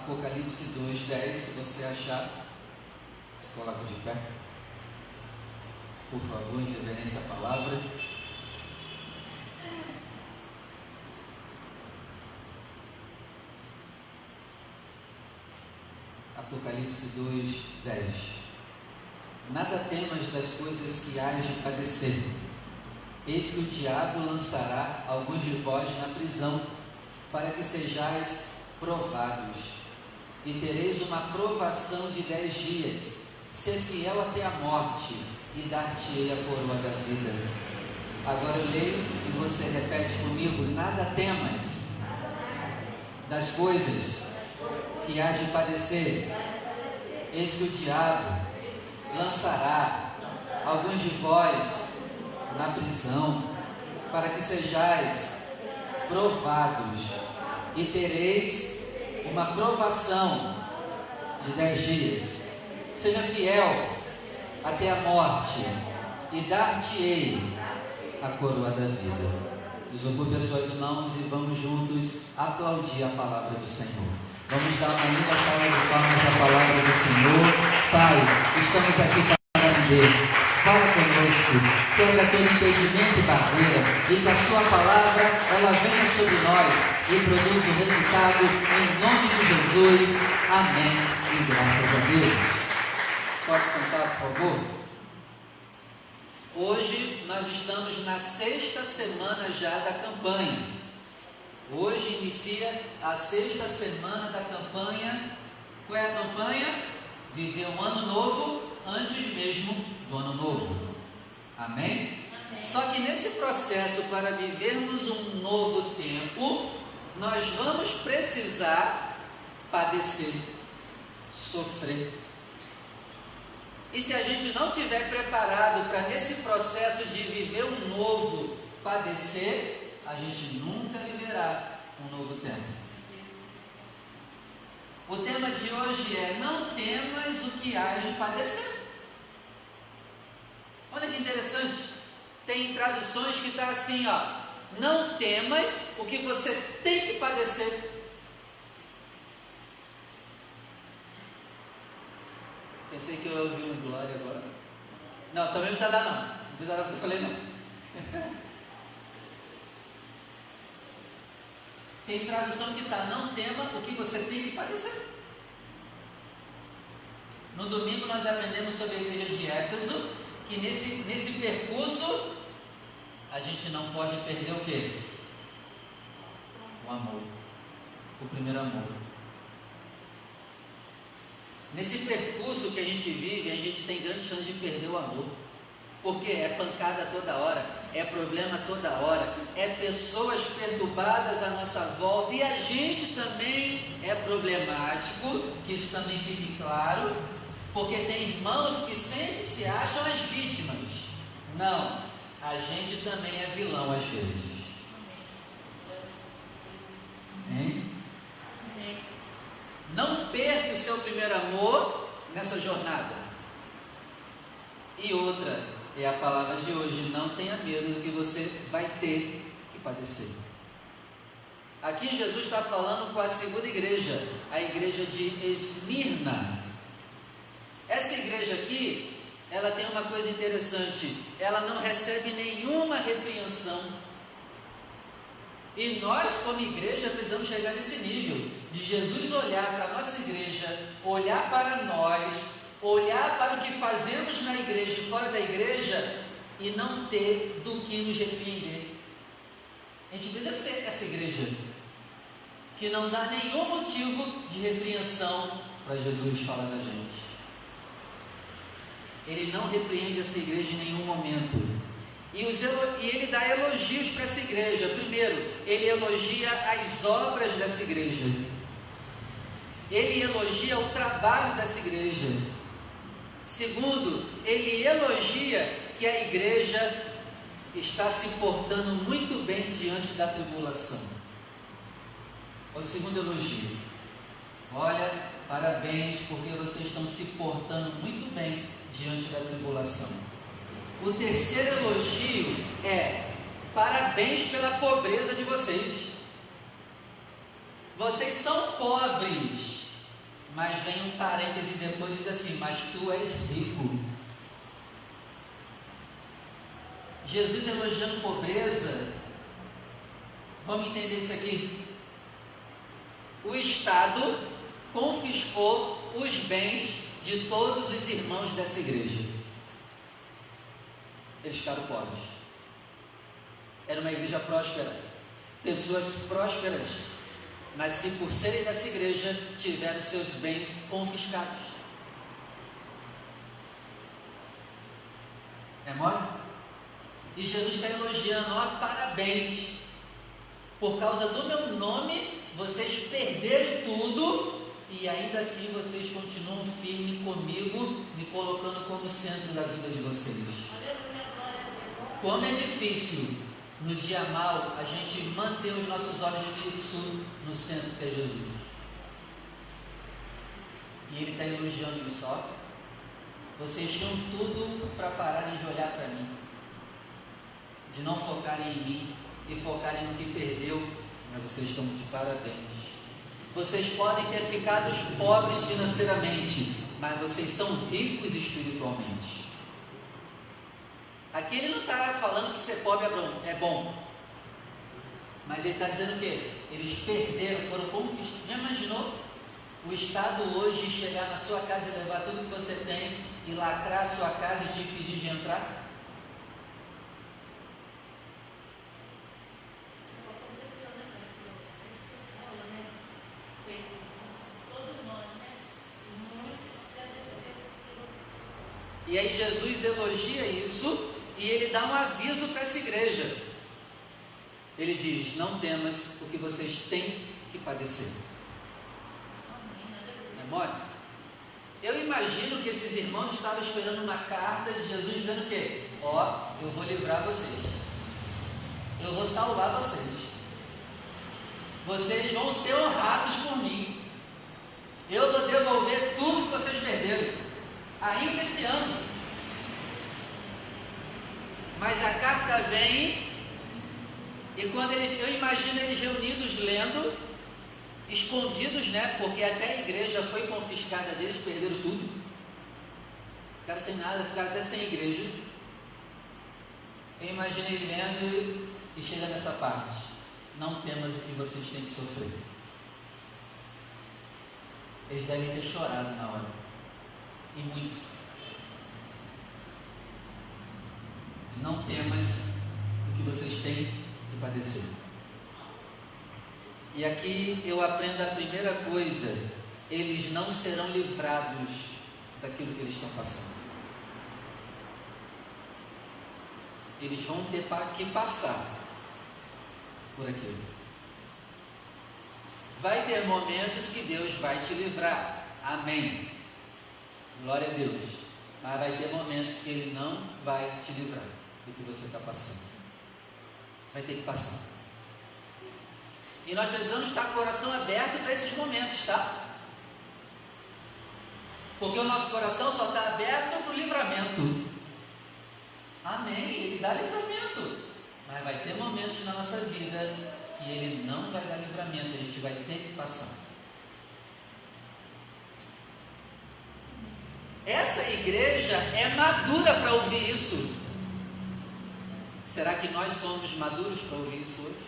Apocalipse 2:10, se você achar, se coloca de pé, por favor, em reverência à palavra. Apocalipse 2:10. Nada temas das coisas que hás de padecer. Eis que o diabo lançará alguns de vós na prisão, para que sejais provados, e tereis uma provação de 10 dias. Ser fiel até a morte, e dar-te-ei a coroa da vida. Agora eu leio e você repete comigo: nada temas das coisas que hás de padecer. Eis que o diabo lançará alguns de vós na prisão, para que sejais provados, e tereis uma provação de 10 dias. Seja fiel até a morte, e dar-te-ei a coroa da vida. Desocupe as suas mãos e vamos juntos aplaudir a palavra do Senhor. Vamos dar uma linda salva de palmas à palavra do Senhor. Pai, estamos aqui para aprender. Fala conosco, quebra todo impedimento e barreira, e que a sua palavra, ela venha sobre nós e produza o resultado em nome de Jesus. Amém. E graças a Deus. Pode sentar, por favor. Hoje nós estamos na 6ª semana já da campanha. Hoje inicia a 6ª semana da campanha. Qual é a campanha? Viver um ano novo antes mesmo do ano novo. Amém? Amém. Só que nesse processo, para vivermos um novo tempo, nós vamos precisar padecer, sofrer. E se a gente não estiver preparado para nesse processo de viver um novo padecer, a gente nunca viverá um novo tempo. O tema de hoje é: não temas o que hás de padecer. Olha que interessante, tem traduções que está assim, ó: não temas o que você tem que padecer. Pensei que eu ouvi um glória agora. Não, também não precisa dar não. Não precisa dar o que eu falei não. Tem tradução que está: não tema o que você tem que padecer. No domingo nós aprendemos sobre a igreja de Éfeso, que nesse percurso a gente não pode perder o quê? O amor, o primeiro amor. Nesse percurso que a gente vive, a gente tem grande chance de perder o amor, porque é pancada toda hora, é problema toda hora, é pessoas perturbadas à nossa volta, e a gente também é problemático, que isso também fique claro, porque tem irmãos que sempre se acham as vítimas. Não, a gente também é vilão às vezes. Hein? Não perca o seu primeiro amor nessa jornada. E outra é a palavra de hoje: não tenha medo do que você vai ter que padecer. Aqui Jesus está falando com a segunda igreja, a igreja de Esmirna. Essa igreja aqui, ela tem uma coisa interessante: ela não recebe nenhuma repreensão. E nós, como igreja, precisamos chegar nesse nível de Jesus olhar para a nossa igreja, olhar para nós, olhar para o que fazemos na igreja e fora da igreja, e não ter do que nos repreender. A gente precisa ser essa igreja que não dá nenhum motivo de repreensão para Jesus falar da gente. Ele não repreende essa igreja em nenhum momento. E ele dá elogios para essa igreja. Primeiro, ele elogia as obras dessa igreja. Ele elogia o trabalho dessa igreja. Segundo, ele elogia que a igreja está se portando muito bem diante da tribulação. O segundo elogio: olha, parabéns, porque vocês estão se portando muito bem diante da tribulação. O terceiro elogio é: parabéns pela pobreza de vocês. Vocês são pobres, Mas vem um parêntese depois e diz assim: mas tu és rico. Jesus elogiando pobreza. Vamos entender isso aqui. O Estado confiscou os bens de todos os irmãos dessa igreja. Eles ficaram pobres. Era uma igreja próspera, pessoas prósperas, mas que por serem dessa igreja tiveram seus bens confiscados. É mole? E Jesus está elogiando: ó, parabéns, por causa do meu nome vocês perderam tudo e ainda assim vocês continuam firmes comigo, me colocando como centro da vida de vocês. Como é difícil no dia mal a gente manter os nossos olhos fixos no centro que é Jesus. E ele está elogiando isso, ó. Vocês tinham tudo para pararem de olhar para mim, de não focarem em mim e focarem no que perdeu, mas vocês estão de parabéns. Vocês podem ter ficado pobres financeiramente, mas vocês são ricos espiritualmente. Aqui ele não está falando que ser pobre é bom, mas ele está dizendo o quê? Eles perderam, foram confiscados. Já imaginou o Estado hoje chegar na sua casa e levar tudo que você tem e lacrar a sua casa e te pedir de entrar? E aí Jesus elogia isso e ele dá um aviso para essa igreja. Ele diz: não temas, porque vocês têm que padecer. Não é mole? Eu imagino que esses irmãos estavam esperando uma carta de Jesus dizendo o quê? Ó, eu vou livrar vocês, eu vou salvar vocês, vocês vão ser honrados por mim, eu vou devolver tudo que vocês perderam, ainda esse ano. Mas a carta vem, e quando eu imagino eles reunidos lendo, escondidos, né? Porque até a igreja foi confiscada deles, perderam tudo, ficaram sem nada, ficaram até sem igreja. Eu imagino ele lendo e chega nessa parte: não temas o que vocês têm que sofrer. Eles devem ter chorado na hora, e muito. Não temas o que vocês têm que padecer. E aqui eu aprendo a primeira coisa: eles não serão livrados daquilo que eles estão passando. Eles vão ter que passar por aquilo. Vai ter momentos que Deus vai te livrar, amém, glória a Deus. Mas vai ter momentos que Ele não vai te livrar do que você está passando. Vai ter que passar. E nós precisamos estar com o coração aberto para esses momentos, tá? Porque o nosso coração só está aberto para o livramento. Amém, Ele dá livramento. Mas vai ter momentos na nossa vida que Ele não vai dar livramento, a gente vai ter que passar. Essa igreja é madura para ouvir isso. Será que nós somos maduros para ouvir isso hoje?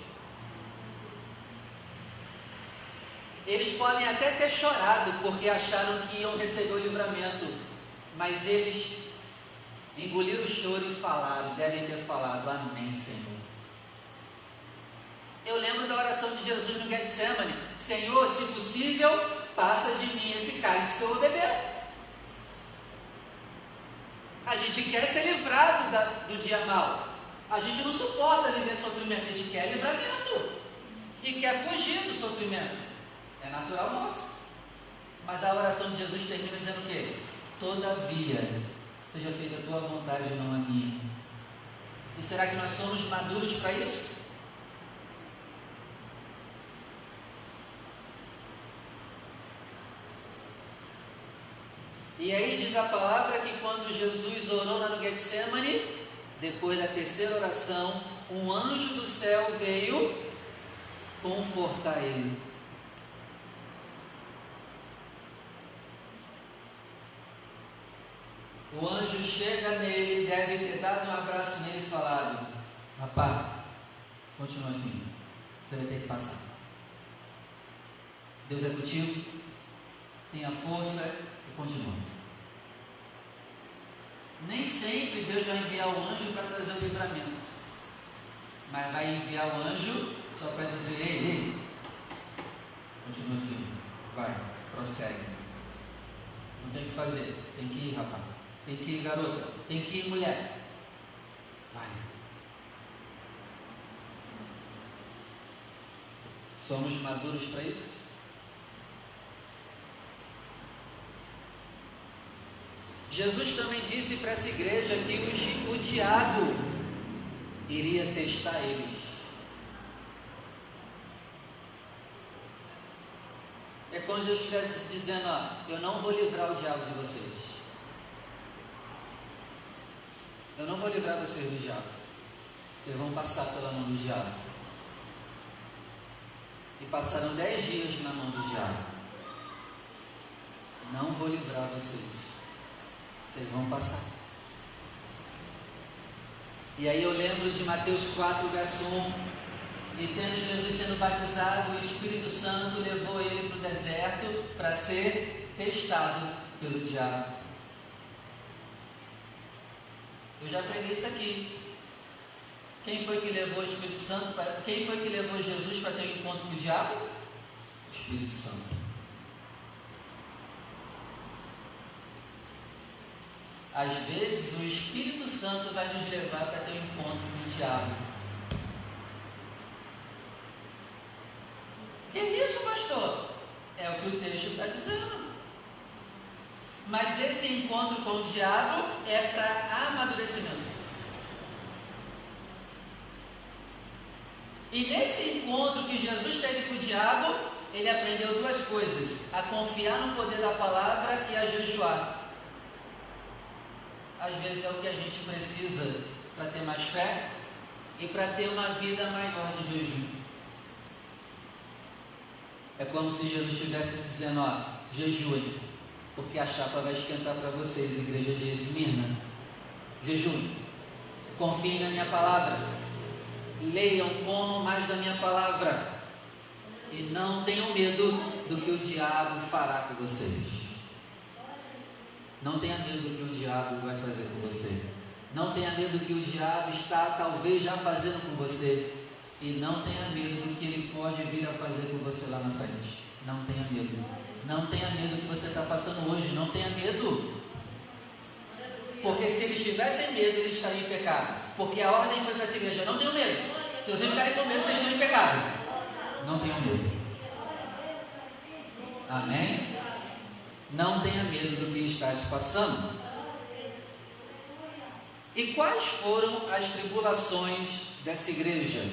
Eles podem até ter chorado porque acharam que iam receber o livramento, mas eles engoliram o choro e falaram, devem ter falado: amém, Senhor. Eu lembro da oração de Jesus no Getsemane: Senhor, se possível, passa de mim esse cálice que eu vou beber. A gente quer ser livrado do dia mau. A gente não suporta viver sofrimento, a gente quer livramento e quer fugir do sofrimento. É natural nosso. Mas a oração de Jesus termina dizendo o quê? Todavia, seja feita a tua vontade e não a minha. E será que nós somos maduros para isso? E aí diz a palavra que quando Jesus orou lá no Getsemane, depois da terceira oração, um anjo do céu veio confortar ele. O anjo chega nele, deve ter dado um abraço nele e falado: rapaz, continua firme, você vai ter que passar. Deus é contigo, tenha força e continua. Nem sempre Deus vai enviar o anjo para trazer o livramento, mas vai enviar o anjo só para dizer: ei, continua firme, vai, prossegue. Não tem o que fazer, tem que ir, rapaz, tem que ir, garota, tem que ir, mulher, vai. Somos maduros para isso? Jesus também disse para essa igreja que o diabo iria testar eles. É como se Jesus estivesse dizendo: ó, eu não vou livrar o diabo de vocês. Eu não vou livrar vocês do diabo. Vocês vão passar pela mão do diabo. E passaram 10 dias na mão do diabo. Não vou livrar vocês. Vocês vão passar. E aí eu lembro de Mateus 4, verso 1. E tendo Jesus sendo batizado, o Espírito Santo levou ele para o deserto para ser testado pelo diabo. Eu já preguei isso aqui. Quem foi que levou o Espírito Santo? Quem foi que levou Jesus para ter um encontro com o diabo? O Espírito Santo. Às vezes o Espírito Santo vai nos levar para ter um encontro com o diabo. Que isso, pastor? É o que o texto está dizendo. Mas esse encontro com o diabo é para amadurecimento. E nesse encontro que Jesus teve com o diabo, ele aprendeu duas coisas: a confiar no poder da palavra e a jejuar. Às vezes é o que a gente precisa para ter mais fé e para ter uma vida maior de jejum. É como se Jesus estivesse dizendo: ó, jejuem, porque a chapa vai esquentar para vocês, igreja de Esmirna. Jejum, confiem na minha palavra, leiam, comam mais da minha palavra e não tenham medo do que o diabo fará com vocês. Não tenha medo do que o diabo vai fazer com você. Não tenha medo do que o diabo está talvez já fazendo com você. E não tenha medo do que ele pode vir a fazer com você lá na frente. Não tenha medo. Não tenha medo do que você está passando hoje. Não tenha medo. Porque se eles tivessem medo, eles estariam em pecado. Porque a ordem foi para essa igreja: não tenham medo. Se vocês ficarem com medo, vocês estão em pecado. Não tenham medo. Amém? Não tenha medo do que está se passando. E quais foram as tribulações dessa igreja?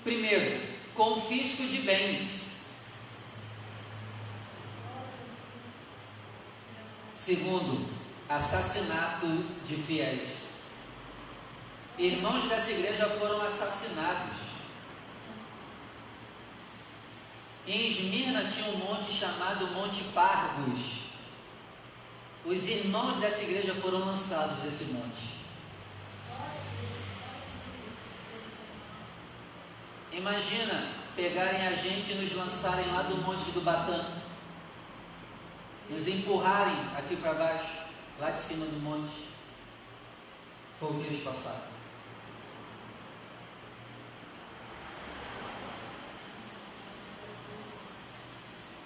Primeiro, confisco de bens. Segundo, assassinato de fiéis. Irmãos dessa igreja foram assassinados. Em Esmirna tinha um monte chamado Monte Pargos. Os irmãos dessa igreja foram lançados desse monte. Imagina pegarem a gente e nos lançarem lá do monte do Batã, nos empurrarem aqui para baixo, lá de cima do monte. Foi o que eles passaram.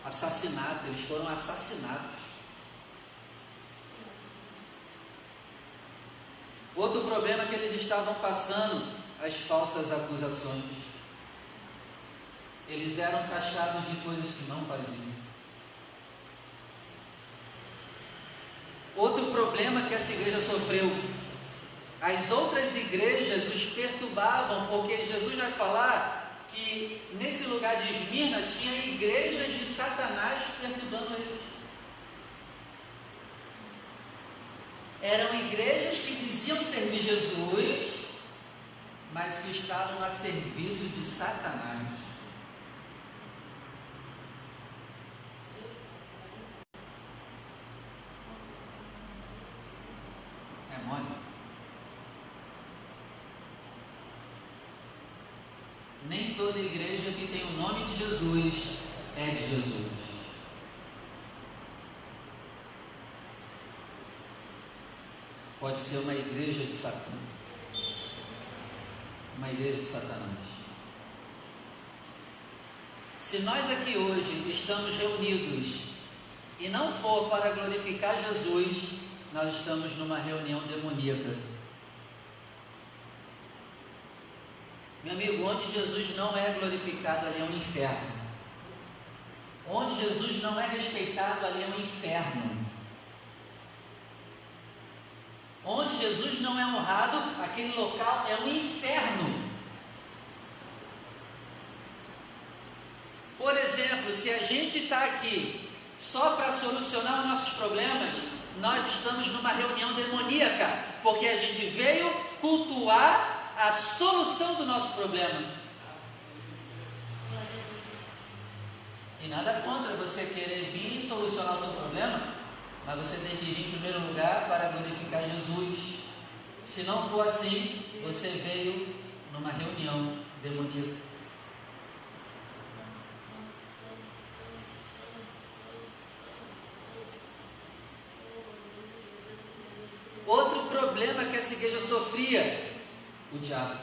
Assassinato, eles foram assassinados. Outro problema que eles estavam passando, as falsas acusações. Eles eram taxados de coisas que não faziam. Outro problema que essa igreja sofreu, as outras igrejas os perturbavam, porque Jesus vai falar que nesse lugar de Esmirna tinha igrejas de Satanás perturbando eles. Eram igrejas que diziam servir Jesus, mas que estavam a serviço de Satanás. mole. Nem toda igreja que tem o nome de Jesus é de Jesus. Pode ser uma igreja de Satã, uma igreja de Satanás. Se nós aqui hoje estamos reunidos e não for para glorificar Jesus, nós estamos numa reunião demoníaca. Meu amigo, onde Jesus não é glorificado, ali é um inferno. Onde Jesus não é respeitado, ali é um inferno. Onde Jesus não é honrado, aquele local é um inferno. Por exemplo, se a gente está aqui só para solucionar os nossos problemas, nós estamos numa reunião demoníaca, porque a gente veio cultuar a solução do nosso problema. E nada contra você querer vir e solucionar o seu problema, mas você tem que vir em primeiro lugar para glorificar Jesus. Se não for assim, você veio numa reunião demoníaca. Outro problema que essa igreja sofria, o diabo.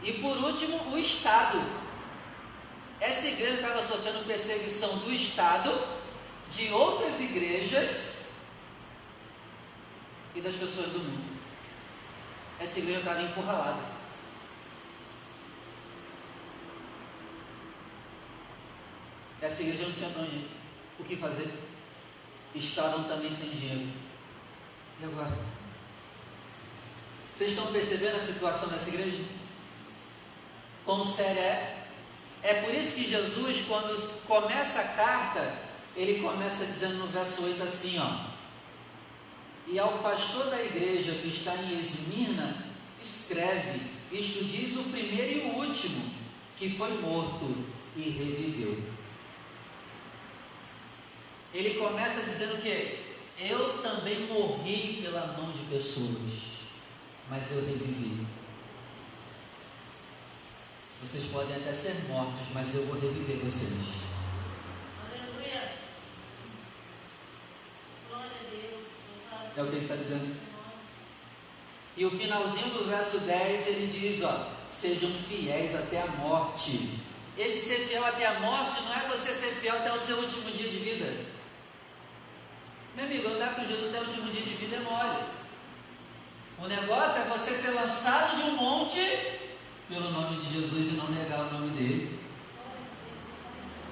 E por último, o Estado. Essa igreja estava sofrendo perseguição do Estado, de outras igrejas e das pessoas do mundo. Essa igreja estava encurralada. Essa igreja não tinha onde, o que fazer. Estavam também sem dinheiro. E agora? Vocês estão percebendo a situação dessa igreja? Quão séria é? É por isso que Jesus, quando começa a carta, ele começa dizendo no verso 8 assim, ó: e ao pastor da igreja que está em Esmirna, escreve, isto diz o primeiro e o último, que foi morto e reviveu. Ele começa dizendo que eu também morri pela mão de pessoas, mas eu revivi. Vocês podem até ser mortos, mas eu vou reviver vocês. Aleluia. Glória a Deus. É o que ele está dizendo. E o finalzinho do verso 10, ele diz, ó: sejam fiéis até a morte. Esse ser fiel até a morte não é você ser fiel até o seu último dia de vida. Meu amigo, andar com Jesus até o último dia de vida é mole. O negócio é você ser lançado de um monte pelo nome de Jesus e não negar o nome dele.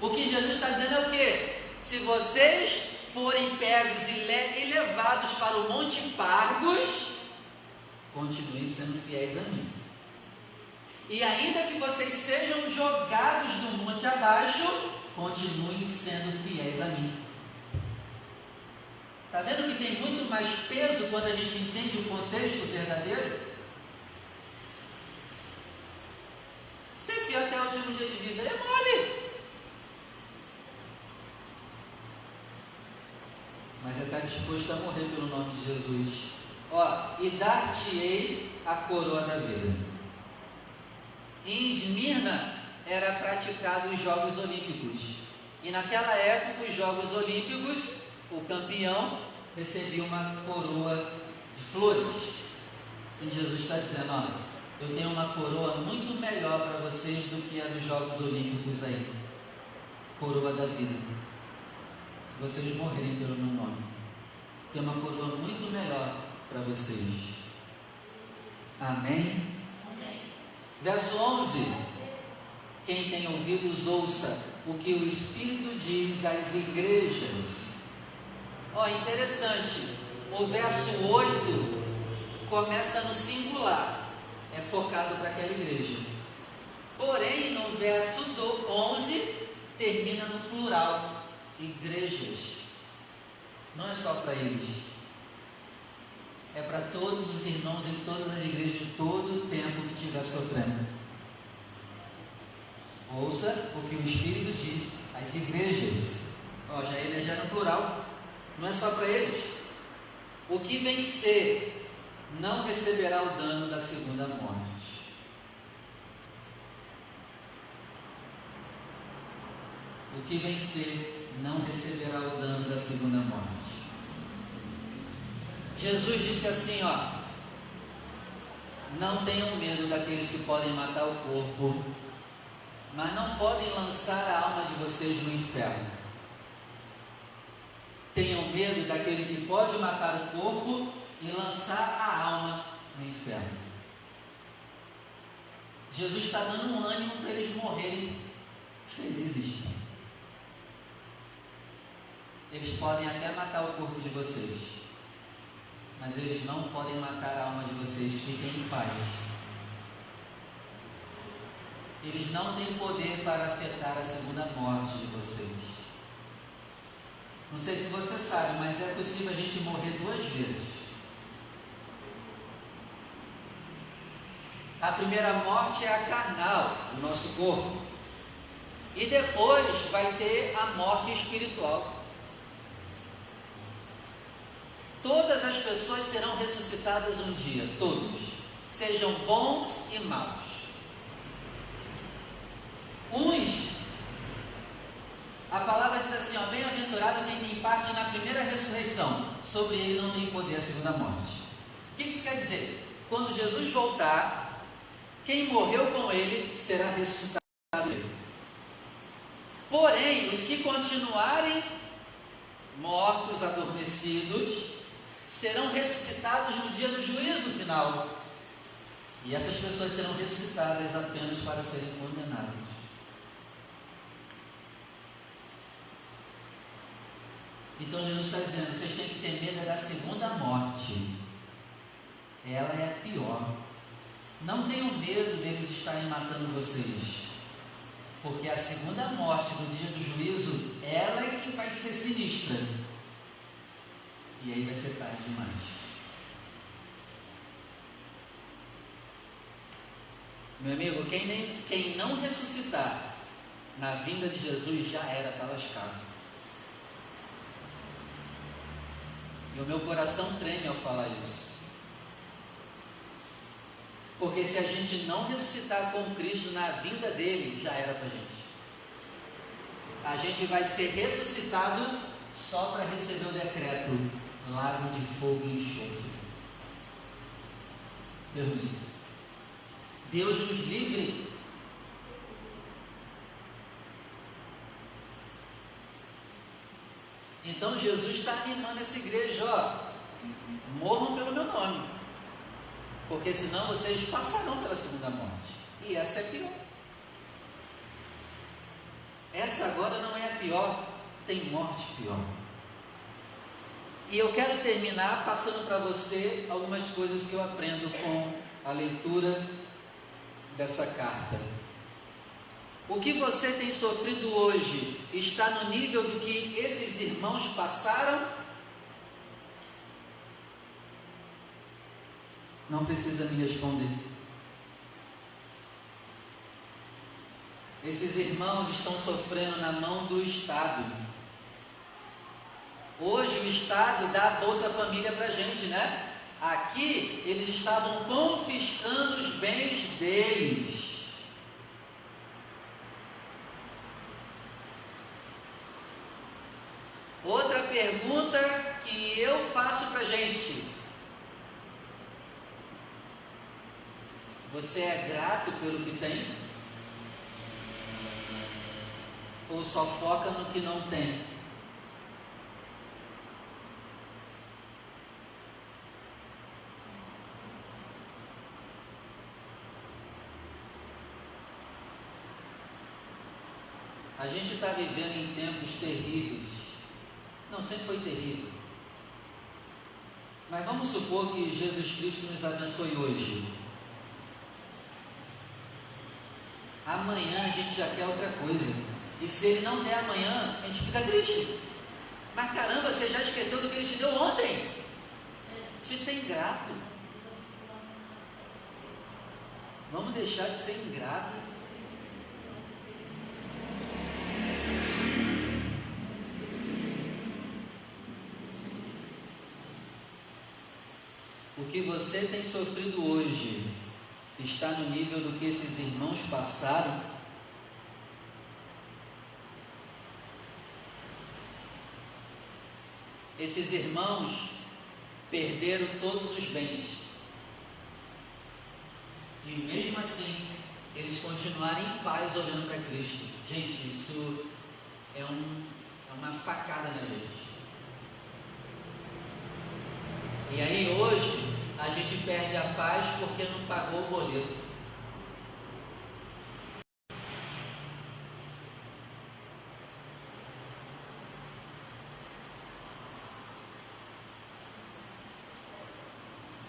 O que Jesus está dizendo é o quê? Se vocês forem pegos e levados para o Monte Pargos, continuem sendo fiéis a mim. E ainda que vocês sejam jogados do monte abaixo, continuem sendo fiéis a mim. Está vendo que tem muito mais peso quando a gente entende o contexto verdadeiro? Ser fiel até o último dia de vida é mole. Mas é estar disposto a morrer pelo nome de Jesus. Ó, e dar-te-ei a coroa da vida. Em Esmirna era praticado os Jogos Olímpicos. E naquela época, os Jogos Olímpicos, o campeão recebia uma coroa de flores. E Jesus está dizendo, ó, eu tenho uma coroa muito melhor para vocês do que a dos Jogos Olímpicos aí. Coroa da vida. Se vocês morrerem pelo meu nome, tem uma coroa muito melhor para vocês. Amém? Amém. Verso 11. Quem tem ouvidos, ouça o que o Espírito diz às igrejas. Ó, interessante, o verso 8 começa no singular, é focado para aquela igreja. Porém, no verso 11 termina no plural, igrejas. Não é só para eles, é para todos os irmãos em todas as igrejas de todo o tempo que estiver sofrendo. Ouça o que o Espírito diz às igrejas. Ó, já ele já no plural, não é só para eles. O que vencer não receberá o dano da segunda morte. O que vencer não receberá o dano da segunda morte. Jesus disse assim, não tenham medo daqueles que podem matar o corpo, mas não podem lançar a alma de vocês no inferno. Tenham medo daquele que pode matar o corpo e lançar a alma no inferno. Jesus está dando um ânimo para eles morrerem felizes. Eles podem até matar o corpo de vocês, mas eles não podem matar a alma de vocês. Fiquem em paz. Eles não têm poder para afetar a segunda morte de vocês. Não sei se você sabe, mas é possível a gente morrer 2 vezes. A primeira morte é a carnal, do nosso corpo. E depois vai ter a morte espiritual. Todas as pessoas serão ressuscitadas um dia, todos, sejam bons e maus. Uns, a palavra diz assim, bem-aventurado quem tem parte na primeira ressurreição, sobre ele não tem poder a segunda morte. O que isso quer dizer? Quando Jesus voltar, quem morreu com ele será ressuscitado com ele. Porém, os que continuarem mortos, adormecidos, serão ressuscitados no dia do juízo final. E essas pessoas serão ressuscitadas apenas para serem condenadas. Então Jesus está dizendo, vocês têm que ter medo da segunda morte. Ela é a pior. Não tenham medo deles estarem matando vocês, porque a segunda morte no dia do juízo, ela é que vai ser sinistra. E aí vai ser tarde demais. Meu amigo, quem não ressuscitar na vinda de Jesus já era, está lascado. E o meu coração treme ao falar isso. Porque se a gente não ressuscitar com Cristo na vinda dele, já era para a gente. A gente vai ser ressuscitado só para receber o decreto. Lago de fogo e enxofre. Deus nos livre. Deus nos livre. Então Jesus está animando essa igreja, morram pelo meu nome, porque senão vocês passarão pela segunda morte. E essa é pior. Essa agora não é a pior, tem morte pior. E eu quero terminar passando para você algumas coisas que eu aprendo com a leitura dessa carta. O que você tem sofrido hoje está no nível do que esses irmãos passaram? Não precisa me responder. Esses irmãos estão sofrendo na mão do Estado. Hoje o Estado dá a Bolsa Família para a gente, né? Aqui eles estavam confiscando os bens deles. Outra pergunta que eu faço para a gente: você é grato pelo que tem? Ou só foca no que não tem? A gente está vivendo em tempos terríveis. Não, sempre foi terrível. Mas vamos supor que Jesus Cristo nos abençoe hoje. Amanhã a gente já quer outra coisa. E se Ele não der amanhã, a gente fica triste. Mas caramba, você já esqueceu do que Ele te deu ontem. Deixa de ser ingrato. Vamos deixar de ser ingrato. O que você tem sofrido hoje está no nível do que esses irmãos passaram? Esses irmãos perderam todos os bens. E mesmo assim, eles continuaram em paz olhando para Cristo. Gente, isso é uma facada na gente. E aí hoje, a gente perde a paz porque não pagou o boleto.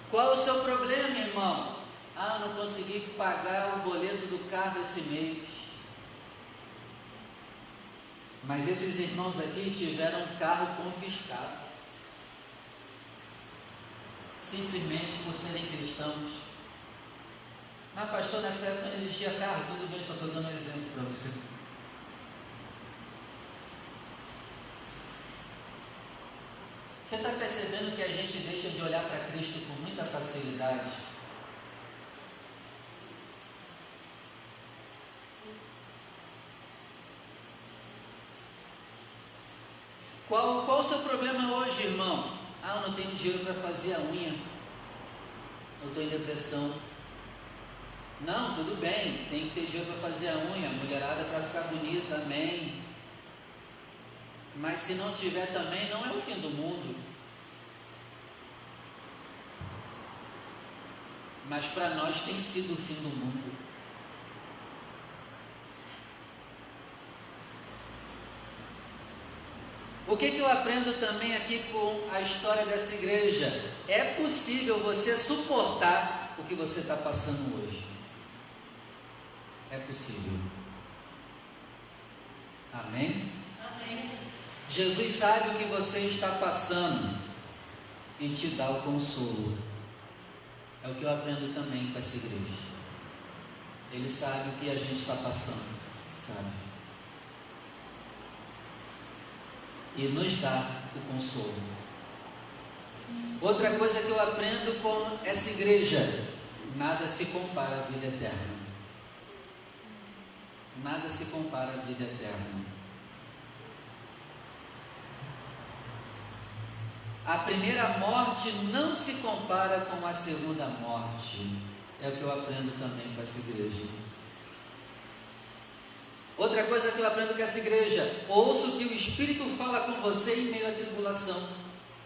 Qual é o seu problema, irmão? Ah, eu não consegui pagar o boleto do carro esse mês. Mas esses irmãos aqui tiveram um carro confiscado. Simplesmente por serem cristãos. Mas pastor, nessa época não existia carro. Tudo bem, só estou dando um exemplo para você. Você está percebendo que a gente deixa de olhar para Cristo com muita facilidade? Qual o seu problema hoje, irmão? Ah, eu não tenho dinheiro para fazer a unha. Eu estou em depressão. Não, tudo bem, tem que ter dinheiro para fazer a unha, a mulherada para ficar bonita, amém. Mas se não tiver também, não é o fim do mundo. Mas para nós tem sido o fim do mundo. O que eu aprendo também aqui com a história dessa igreja? É possível você suportar o que você está passando hoje. É possível. Amém? Amém. Jesus sabe o que você está passando e te dá o consolo. É o que eu aprendo também com essa igreja. Ele sabe o que a gente está passando, sabe? E nos dá o consolo. Outra coisa que eu aprendo com essa igreja: nada se compara à vida eterna. Nada se compara à vida eterna. A primeira morte não se compara com a segunda morte. É o que eu aprendo também com essa igreja. Outra coisa que eu aprendo com essa igreja: ouça o que o Espírito fala com você em meio à tribulação.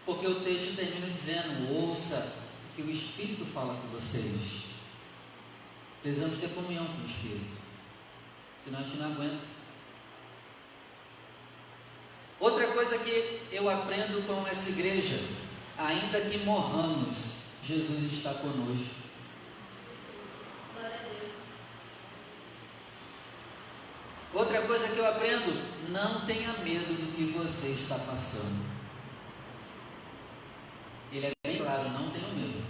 Porque o texto termina dizendo: ouça o que o Espírito fala com vocês. Precisamos ter comunhão com o Espírito, senão a gente não aguenta. Outra coisa que eu aprendo com essa igreja: ainda que morramos, Jesus está conosco. Glória a Deus. Outra coisa que eu aprendo: não tenha medo do que você está passando. Ele é bem claro: não tenham medo.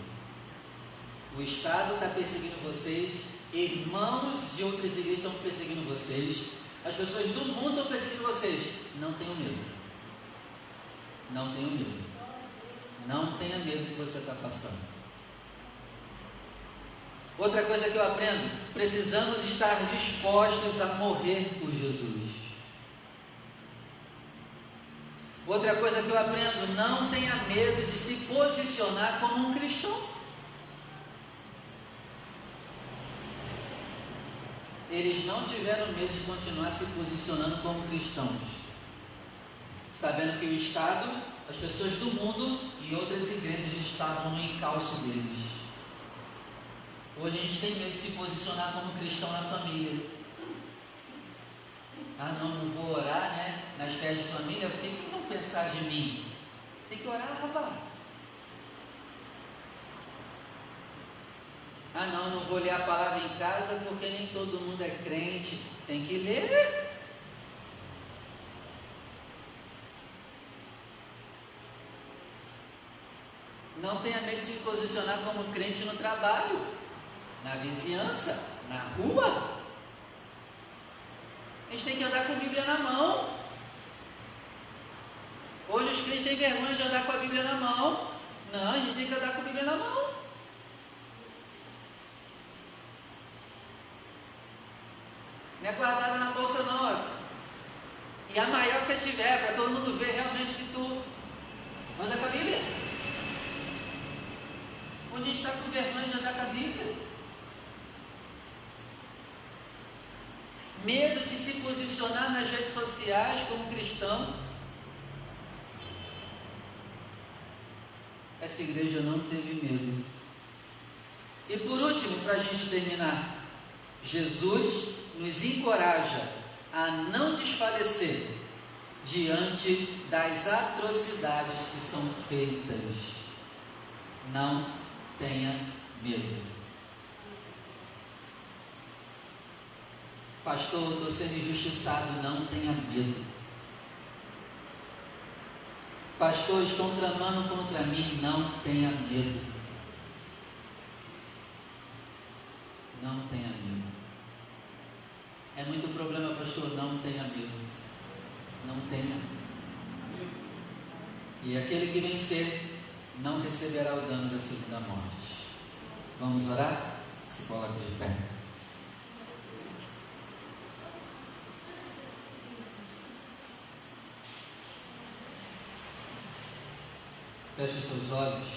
O Estado está perseguindo vocês, irmãos de outras igrejas estão perseguindo vocês, as pessoas do mundo estão perseguindo vocês. Não tenham medo. Não tenham medo. Não tenha medo do que você está passando. Outra coisa que eu aprendo: precisamos estar dispostos a morrer por Jesus. Outra coisa que eu aprendo: não tenha medo de se posicionar como um cristão. Eles não tiveram medo de continuar se posicionando como cristãos, sabendo que o Estado, as pessoas do mundo e outras igrejas estavam no encalço deles. Hoje a gente tem medo de se posicionar como cristão na família. Ah, não vou orar, né? Nas festas de família, por que vão pensar de mim? Tem que orar, rapaz. Ah, não vou ler a palavra em casa porque nem todo mundo é crente. Tem que ler. Não tenha medo de se posicionar como crente no trabalho, na vizinhança, na rua. A gente tem que andar com a Bíblia na mão. Hoje os crentes têm vergonha de andar com a Bíblia na mão. Não, a gente tem que andar com a Bíblia na mão. Não é guardada na bolsa não, ó. E a maior que você tiver, para todo mundo ver realmente que tu anda com a Bíblia. Onde a gente está com vergonha de andar com a Bíblia? Medo de se posicionar nas redes sociais como cristão. Essa igreja não teve medo. E por último, para a gente terminar, Jesus nos encoraja a não desfalecer diante das atrocidades que são feitas. Não tenha medo. Pastor, estou sendo injustiçado. Não tenha medo. Pastor, estão tramando contra mim. Não tenha medo. Não tenha medo. É muito problema, pastor. Não tenha medo. Não tenha. E aquele que vencer não receberá o dano da segunda morte. Vamos orar? Se coloca de pé. Feche os seus olhos.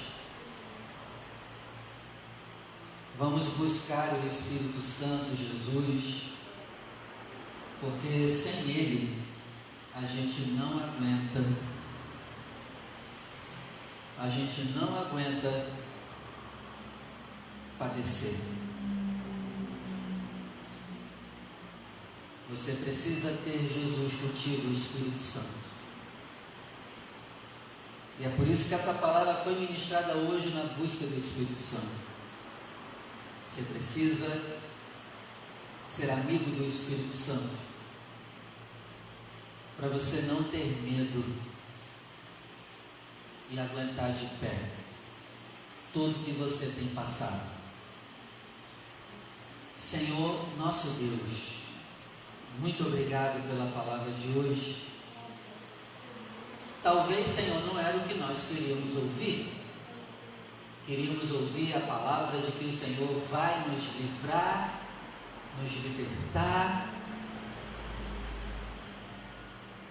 Vamos buscar o Espírito Santo, Jesus, porque sem Ele a gente não aguenta. A gente não aguenta padecer. Você precisa ter Jesus contigo, o Espírito Santo. E é por isso que essa palavra foi ministrada hoje na busca do Espírito Santo. Você precisa ser amigo do Espírito Santo, para você não ter medo e aguentar de pé tudo que você tem passado. Senhor, nosso Deus, muito obrigado pela palavra de hoje. Talvez, Senhor, não era o que nós queríamos ouvir. Queríamos ouvir a palavra de que o Senhor vai nos livrar, nos libertar.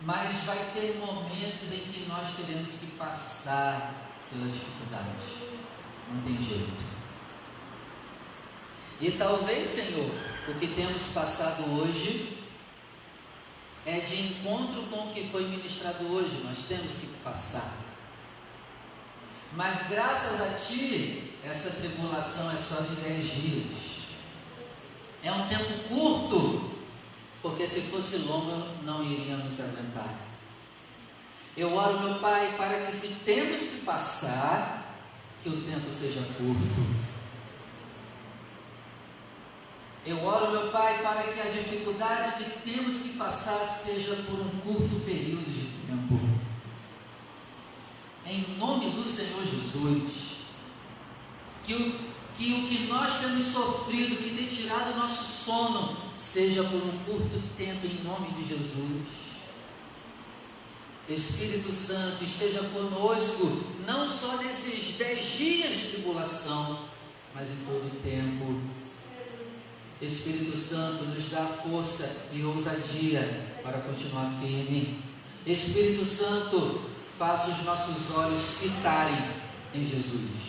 Mas vai ter momentos em que nós teremos que passar pela dificuldade. Não tem jeito. E talvez, Senhor, o que temos passado hoje é de encontro com o que foi ministrado hoje. Nós temos que passar. Mas graças a Ti, essa tribulação é só de 10 dias. É um tempo curto, porque se fosse longo, não iríamos aguentar. Eu oro, meu Pai, para que se temos que passar, que o tempo seja curto. Eu oro, meu Pai, para que a dificuldade que temos que passar seja por um curto período de tempo. Em nome do Senhor Jesus, que o que nós temos sofrido, que tem tirado o nosso sono, seja por um curto tempo, em nome de Jesus. Espírito Santo, esteja conosco, não só nesses 10 dias de tribulação, mas em todo o tempo. Espírito Santo, nos dá força e ousadia para continuar firme. Espírito Santo, faça os nossos olhos fitarem em Jesus.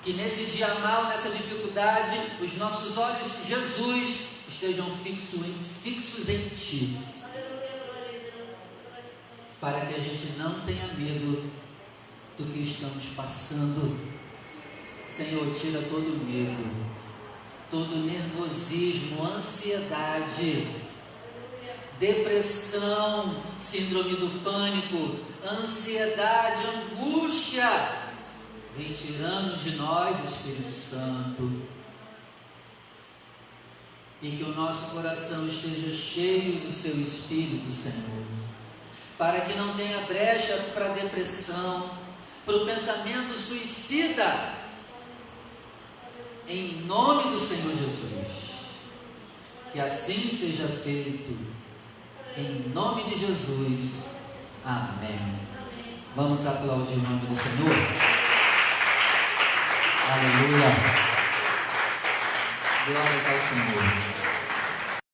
Que nesse dia mal, nessa dificuldade, os nossos olhos, Jesus, estejam fixos em Ti. Para que a gente não tenha medo do que estamos passando. Senhor, tira todo o medo, todo nervosismo, ansiedade, depressão, síndrome do pânico, ansiedade, angústia. Vem tirando de nós, Espírito Santo. E que o nosso coração esteja cheio do Seu Espírito, Senhor. Para que não tenha brecha para a depressão, para o pensamento suicida. Em nome do Senhor Jesus, que assim seja feito, em nome de Jesus, amém. Vamos aplaudir o nome do Senhor? Aleluia! Glórias ao Senhor.